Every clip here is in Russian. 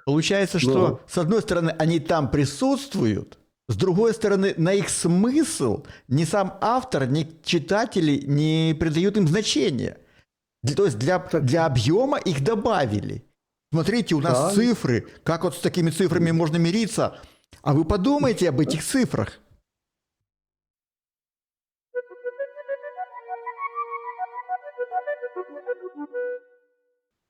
Получается, что, с одной стороны, они там присутствуют, с другой стороны, на их смысл ни сам автор, ни читатели не придают им значения. То есть для объема их добавили. Смотрите, у нас цифры. Как вот с такими цифрами можно мириться? А вы подумайте об этих цифрах.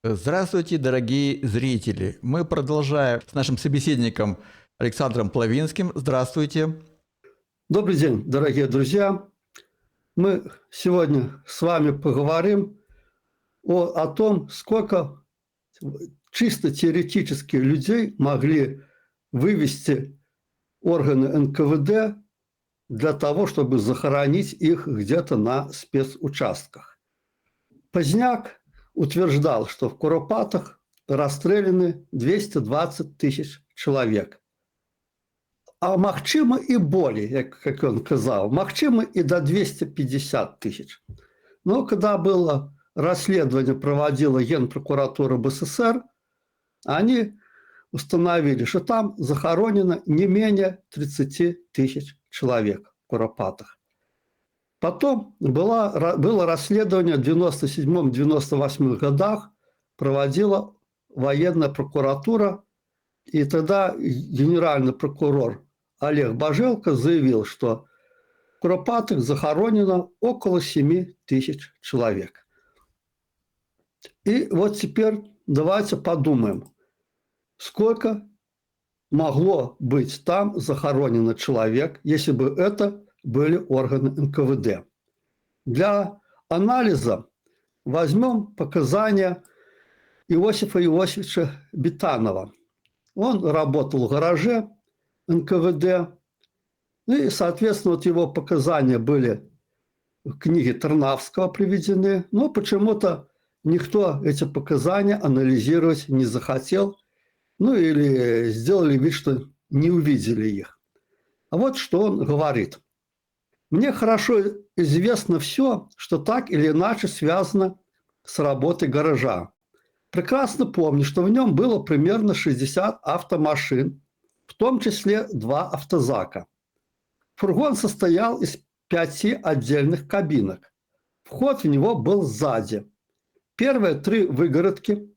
Здравствуйте, дорогие зрители. Мы продолжаем с нашим собеседником Александром Плавинским. Здравствуйте. Добрый день, дорогие друзья. Мы сегодня с вами поговорим о том, сколько чисто теоретически людей могли вывести органы НКВД для того, чтобы захоронить их где-то на спецучастках. Поздняк утверждал, что в Куропатах расстреляны 220 тысяч человек. А магчыма і болей, як он казал, магчыма и до 250 тысяч. Но когда было расследование, проводила Генпрокуратура БССР, они установили, что там захоронено не менее 30 тысяч человек в Куропатах. Потом было расследование в 97-98 годах, проводила военная прокуратура, и тогда генеральный прокурор Олег Божелко заявил, что в Куропатах захоронено около 7 тысяч человек. И вот теперь давайте подумаем, сколько могло быть там захоронено человек, если бы это были органы НКВД. Для анализа возьмем показания Иосифа Иосифовича Битанова. Он работал в гараже НКВД, и, соответственно, вот его показания были в книге Тарнавского приведены, но почему-то никто эти показания анализировать не захотел, ну или сделали вид, что не увидели их. А вот что он говорит. «Мне хорошо известно все, что так или иначе связано с работой гаража. Прекрасно помню, что в нем было примерно 60 автомашин, в том числе 2 автозака. Фургон состоял из 5 отдельных кабинок. Вход в него был сзади. Первые 3 выгородки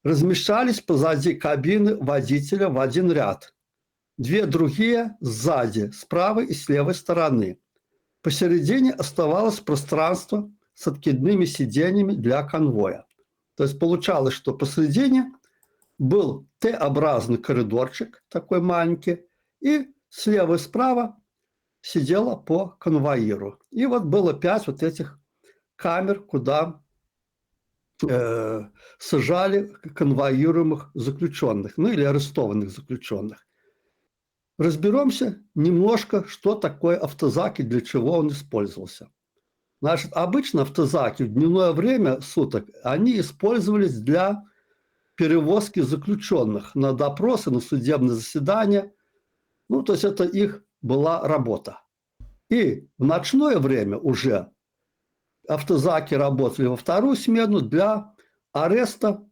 размещались позади кабины водителя в один ряд. 2 другие сзади, с правой и с левой стороны. Посередине оставалось пространство с откидными сиденьями для конвоя. То есть получалось, что посередине был Т-образный коридорчик, такой маленький, и слева и справа сидела по конвоиру. И вот было 5 вот этих камер, куда сажали конвоируемых заключенных, ну или арестованных заключенных. Разберемся немножко, что такое автозак и для чего он использовался. Значит, обычно автозаки в дневное время суток, они использовались для перевозки заключенных на допросы, на судебные заседания. Ну, то есть это их была работа. И в ночное время уже автозаки работали во вторую смену для ареста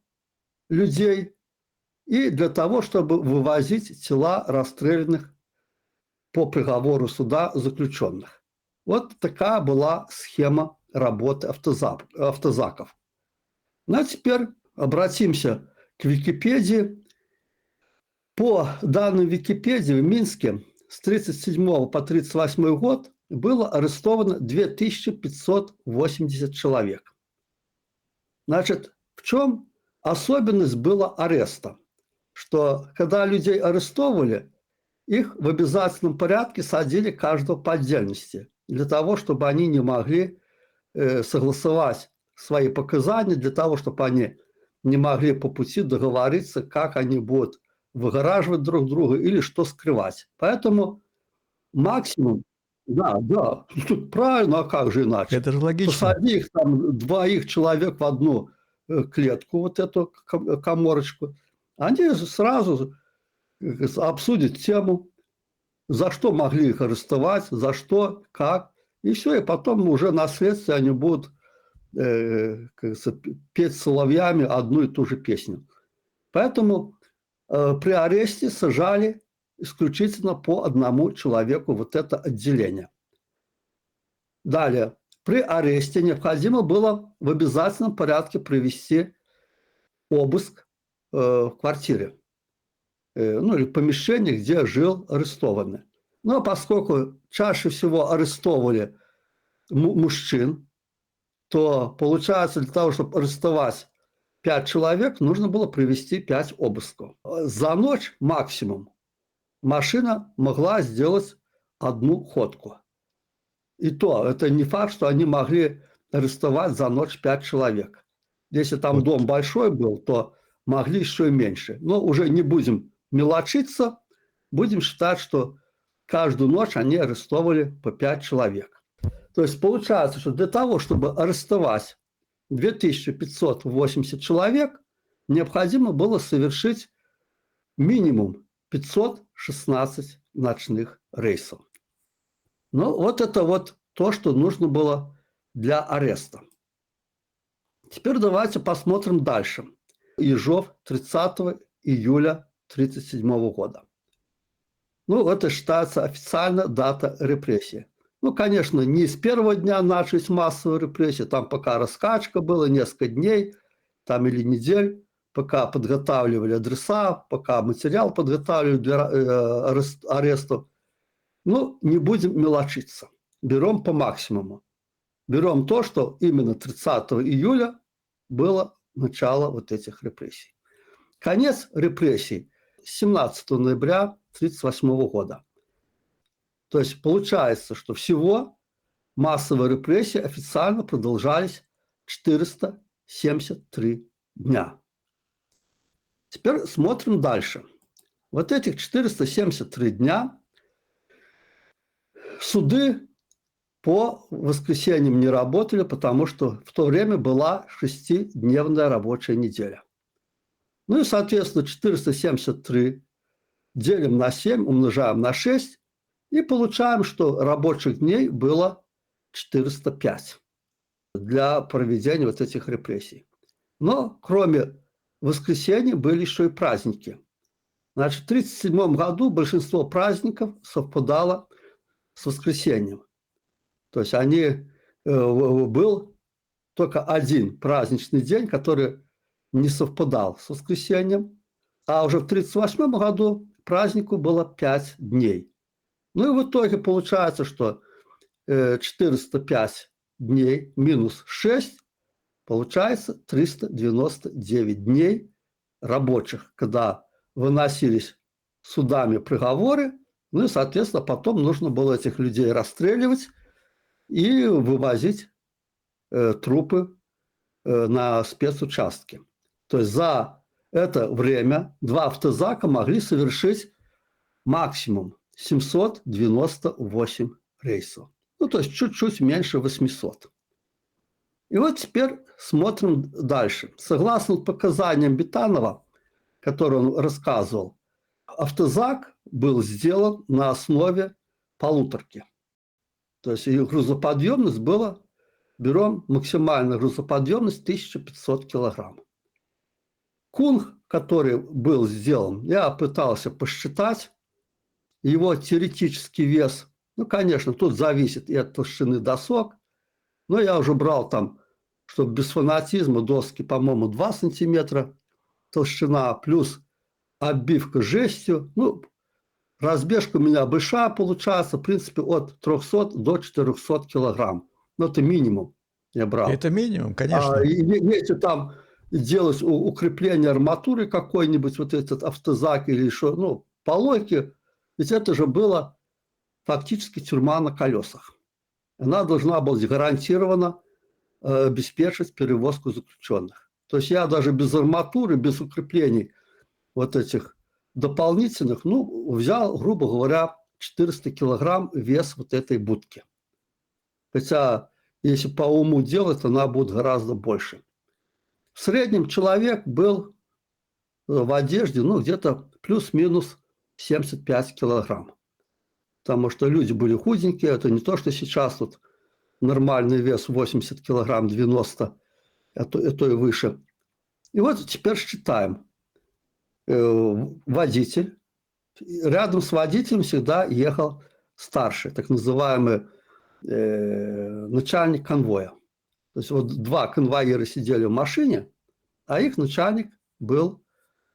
людей и для того, чтобы вывозить тела расстрелянных по приговору суда заключенных. Вот такая была схема работы автозаков. Ну а теперь обратимся к Википедии. По данным Википедии, в Минске с 1937 по 1938 год было арестовано 2580 человек. Значит, в чем особенность была ареста? Что когда людей арестовывали, их в обязательном порядке садили каждого по отдельности, для того, чтобы они не могли согласовать свои показания, для того, чтобы они не могли по пути договориться, как они будут выгораживать друг друга или что скрывать. Поэтому максимум, да, тут правильно, а как же иначе? Это же логично. Посади их там 2 человек в одну клетку, вот эту каморочку, они сразу обсудят тему, за что могли их арестовать, за что, как, и все, и потом уже на следствии они будут петь соловьями одну и ту же песню. Поэтому при аресте сажали исключительно по одному человеку вот это отделение. Далее. При аресте необходимо было в обязательном порядке провести обыск в квартире, ну или помещении, где жил арестованный. Но поскольку чаще всего арестовывали мужчин, то получается, для того, чтобы арестовать 5 человек, нужно было провести 5 обысков. За ночь максимум машина могла сделать одну ходку. И то, это не факт, что они могли арестовать за ночь 5 человек. Если там дом большой был, то могли еще и меньше. Но уже не будем мелочиться, будем считать, что каждую ночь они арестовывали по 5 человек. То есть получается, что для того, чтобы арестовать 2580 человек, необходимо было совершить минимум 516 ночных рейсов. Ну, вот это вот то, что нужно было для ареста. Теперь давайте посмотрим дальше. Ежов 30 июля 1937 года. Ну, это считается официально дата репрессий. Ну, конечно, не с первого дня начались массовые репрессии, там пока раскачка была, несколько дней, там или недель, пока подготавливали адреса, пока материал подготавливали для арестов. Ну, не будем мелочиться. Берем по максимуму. Берем то, что именно 30 июля было начало вот этих репрессий. Конец репрессий 17 ноября 1938 года. То есть получается, что всего массовые репрессии официально продолжались 473 дня. Теперь смотрим дальше. Вот этих 473 дня суды по воскресеньям не работали, потому что в то время была 6-дневная рабочая неделя. Ну и, соответственно, 473 делим на 7, умножаем на 6 и получаем, что рабочих дней было 405 для проведения вот этих репрессий. Но кроме воскресенья были еще и праздники. Значит, в 1937 году большинство праздников совпадало с воскресеньем. То есть был только один праздничный день, который не совпадал с воскресеньем, а уже в 1938 году празднику было 5 дней. Ну и в итоге получается, что 405 дней минус 6, получается 399 дней рабочих, когда выносились судами приговоры, ну и, соответственно, потом нужно было этих людей расстреливать и вывозить трупы на спецучастки. То есть за это время два автозака могли совершить максимум 798 рейсов. Ну, то есть чуть-чуть меньше 800. И вот теперь смотрим дальше. Согласно показаниям Битанова, которые он рассказывал, автозак был сделан на основе полуторки. То есть ее грузоподъемность была, берем максимальную грузоподъемность 1500 килограмм. Кунг, который был сделан, я пытался посчитать, его теоретический вес, ну, конечно, тут зависит и от толщины досок, но я уже брал там, чтобы без фанатизма, доски, по-моему, 2 сантиметра толщина, плюс оббивка жестью, ну, разбежка у меня большая получается, в принципе, от 300 до 400 килограмм. Ну, это минимум я брал. Это минимум, конечно. Если там делать укрепление арматуры какой-нибудь, вот этот автозак или еще, ну, по логике, ведь это же было фактически тюрьма на колесах. Она должна была гарантированно обеспечить перевозку заключенных. То есть я даже без арматуры, без укреплений вот этих дополнительных, ну, взял, грубо говоря, 400 килограмм вес вот этой будки. Хотя, если по уму делать, она будет гораздо больше. В среднем человек был в одежде, ну, где-то плюс-минус 75 килограмм. Потому что люди были худенькие, это не то, что сейчас тут нормальный вес 80 килограмм, 90, а то и выше. И вот теперь считаем. водитель. Рядом с водителем всегда ехал старший, так называемый начальник конвоя. То есть вот два конвоира сидели в машине, а их начальник был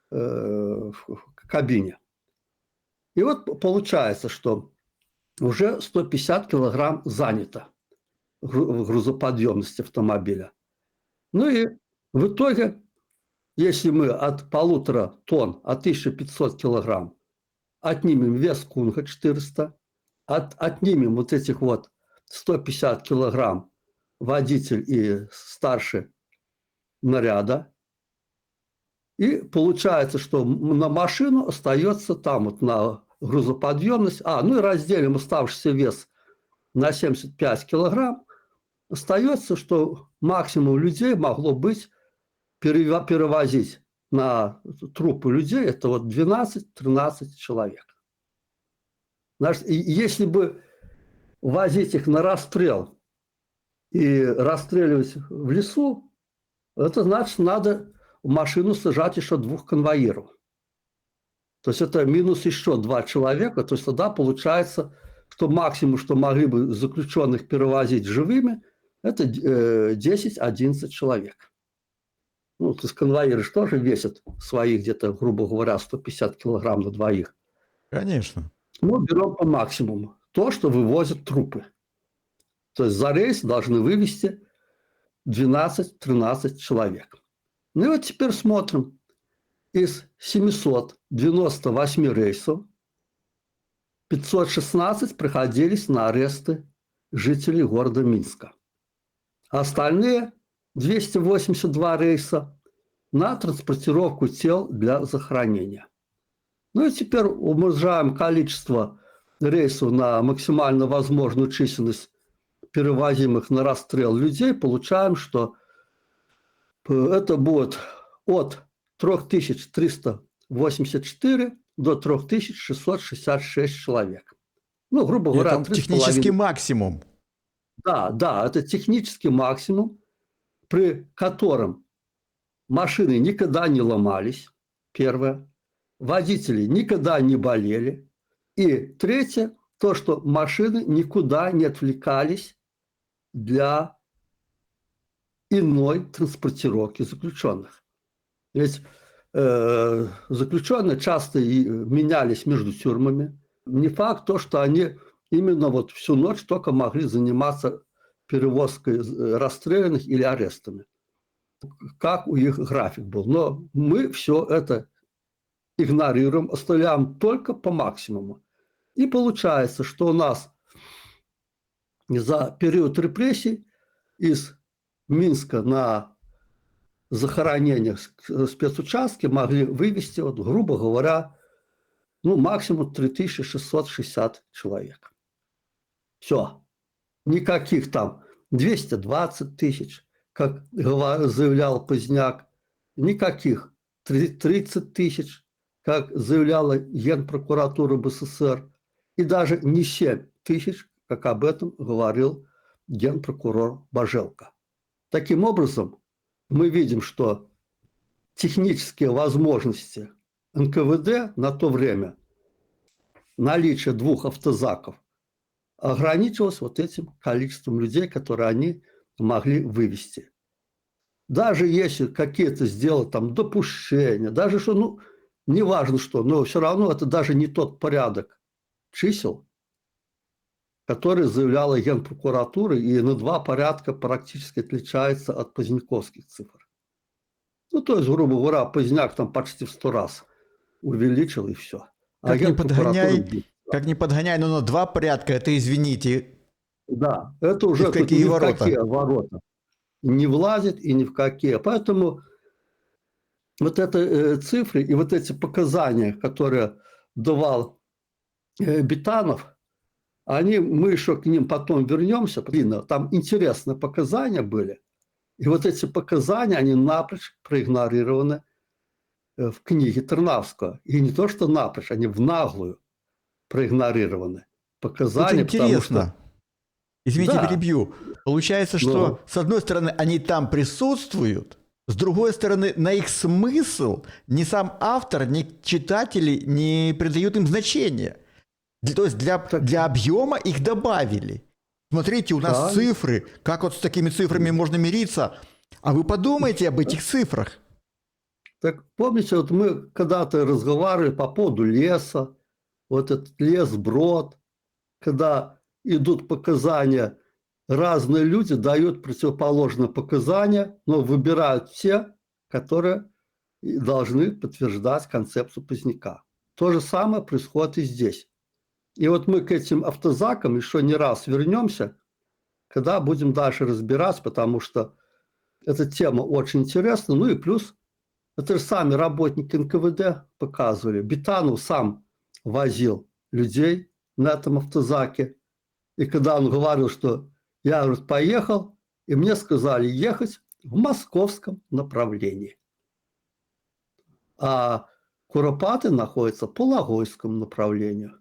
в кабине. И вот получается, что уже 150 килограмм занято в грузоподъемности автомобиля. Ну и в итоге, если мы от 1,5 тонн, от 1500 килограмм отнимем вес кунга 400, отнимем вот этих вот 150 килограмм водитель и старший наряда, и получается, что на машину остается там вот на грузоподъемность, ну и разделим оставшийся вес на 75 килограмм, остается, что максимум людей могло быть перевозить на трупы людей, это вот 12-13 человек. Значит, если бы возить их на расстрел и расстреливать в лесу, это значит, надо в машину сажать еще 2 конвоиров. То есть это минус еще 2 человека. То есть тогда получается, что максимум, что могли бы заключенных перевозить живыми, это 10-11 человек. Ну, то есть конвоиры же тоже весят свои где-то, грубо говоря, 150 килограмм на двоих. Конечно. Мы берем по максимуму то, что вывозят трупы. То есть за рейс должны вывести 12-13 человек. Ну и вот теперь смотрим. Из 798 рейсов 516 приходились на аресты жителей города Минска. Остальные 282 рейса на транспортировку тел для захоронения. Ну и теперь умножаем количество рейсов на максимально возможную численность перевозимых на расстрел людей, получаем, что это будет от 3384 до 3666 человек. Ну, грубо говоря, Это технический максимум. Да, это технический максимум, при котором машины никогда не ломались, первое, водители никогда не болели, и третье, то, что машины никуда не отвлекались для иной транспортировки заключенных. Ведь заключенные часто менялись между тюрьмами. Не факт то, что они именно вот всю ночь только могли заниматься перевозкой расстрелянных или арестами. Как у них график был. Но мы все это игнорируем, оставляем только по максимуму. И получается, что у нас за период репрессий из Минска на захоронениях спецучастки могли вывести, вот, грубо говоря, ну, максимум 3660 человек. Все. Никаких там 220 тысяч, как заявлял Поздняк, никаких 30 тысяч, как заявляла Генпрокуратура БССР, и даже не 7 тысяч, как об этом говорил генпрокурор Божелко. Таким образом, мы видим, что технические возможности НКВД на то время, наличие 2 автозаков, ограничивалось вот этим количеством людей, которые они могли вывести. Даже если какие-то сделать там допущения, даже что, ну, неважно что, но все равно это даже не тот порядок чисел, который заявляла Генпрокуратура, и на 2 порядка практически отличается от поздняковских цифр. Ну, то есть, грубо говоря, Поздняк там почти в 100 раз увеличил, и все. Как не подгоняй, но на 2 порядка, это, извините. Да, это уже в какие ни ворота? в какие ворота не влазит и ни в какие. Поэтому вот эти цифры и вот эти показания, которые давал Битанов, мы еще к ним потом вернемся. Там интересные показания были. И вот эти показания, они напрочь проигнорированы в книге Тарнавского. И не то, что напрочь, они в наглую проигнорированы. Показания, Тут интересно. потому что... Извините, Да. перебью. Получается, что, с одной стороны, они там присутствуют, С другой стороны, на их смысл ни сам автор, ни читатели не придают им значения. То есть для объема их добавили. Смотрите, у нас Да. цифры. Как вот с такими цифрами можно мириться? А вы подумайте об этих цифрах. Так помните, вот мы когда-то разговаривали по поводу леса, вот этот лес-брод, когда идут показания, разные люди дают противоположные показания, но выбирают те, которые и должны подтверждать концепцию Поздняка. То же самое происходит и здесь. И вот мы к этим автозакам еще не раз вернемся, когда будем дальше разбираться, потому что эта тема очень интересна. Ну и плюс, это же сами работники НКВД показывали. Битанов сам возил людей на этом автозаке. И когда он говорил, что я, говорит, поехал, и мне сказали ехать в московском направлении. А Куропаты находится по Логойскому направлению.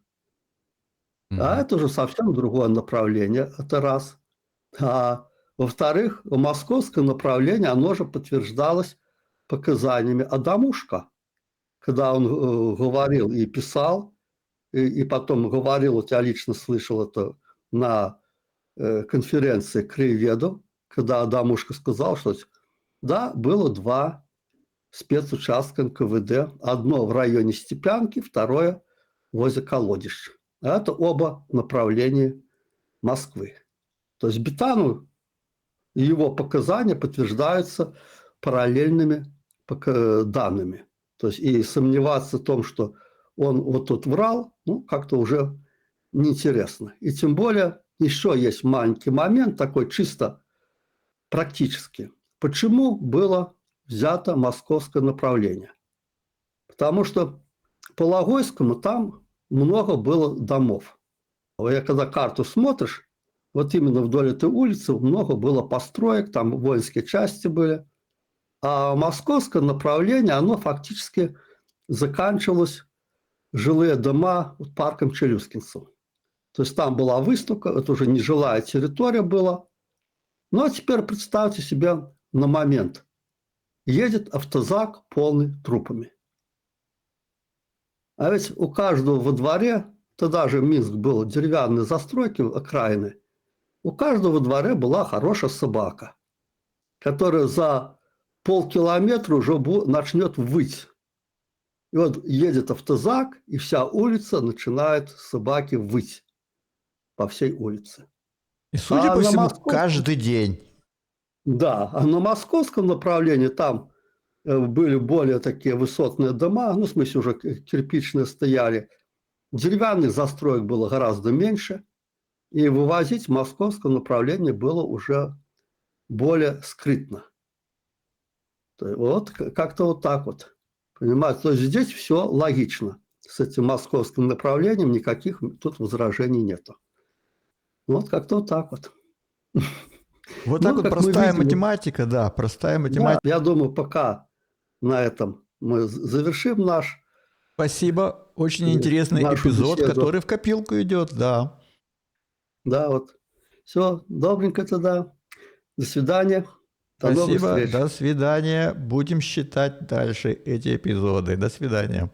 А это уже совсем другое направление, это раз. А во-вторых, московское направление, оно же подтверждалось показаниями Адамушка, когда он говорил и писал, и потом говорил, вот я лично слышал это на конференции краеведов, когда Адамушка сказал, что да, было два спецучастка НКВД, одно в районе Степянки, второе возле Колодища. А это оба направления Москвы. То есть Битану и его показания подтверждаются параллельными данными. То есть и сомневаться в том, что он вот тут врал, ну, как-то уже неинтересно. И тем более еще есть маленький момент, такой чисто практический. Почему было взято московское направление? Потому что по Логойскому там много было домов. Я когда карту смотришь, вот именно вдоль этой улицы много было построек, там воинские части были. А московское направление, оно фактически заканчивалось жилые дома парком Челюскинцев. То есть там была выставка, это уже нежилая территория была. Ну а теперь представьте себе на момент. Едет автозак полный трупами. А ведь у каждого во дворе, тогда же Минск был деревянной застройки окраины, у каждого во дворе была хорошая собака, которая за полкилометра уже начнет выть. И вот едет автозак, и вся улица начинает собаки выть по всей улице. И, судя А по на всему, московском- каждый день. Да, а на московском направлении там были более такие высотные дома, ну, в смысле, уже кирпичные стояли. Деревянных застроек было гораздо меньше, и вывозить в московском направлении было уже более скрытно. То есть вот как-то вот так вот. Понимаете, то есть здесь все логично. С этим московским направлением никаких тут возражений нету. Вот как-то вот так вот. Вот Ну, так вот как мы простая видим, математика, да, простая Да, математика. я думаю, пока на этом мы завершим Спасибо. Очень интересный нашу эпизод, беседу. который в копилку идет, да. Да, вот. Все, добренько тогда. До свидания. До новых Спасибо, встреч. до свидания. Будем считать дальше эти эпизоды. До свидания.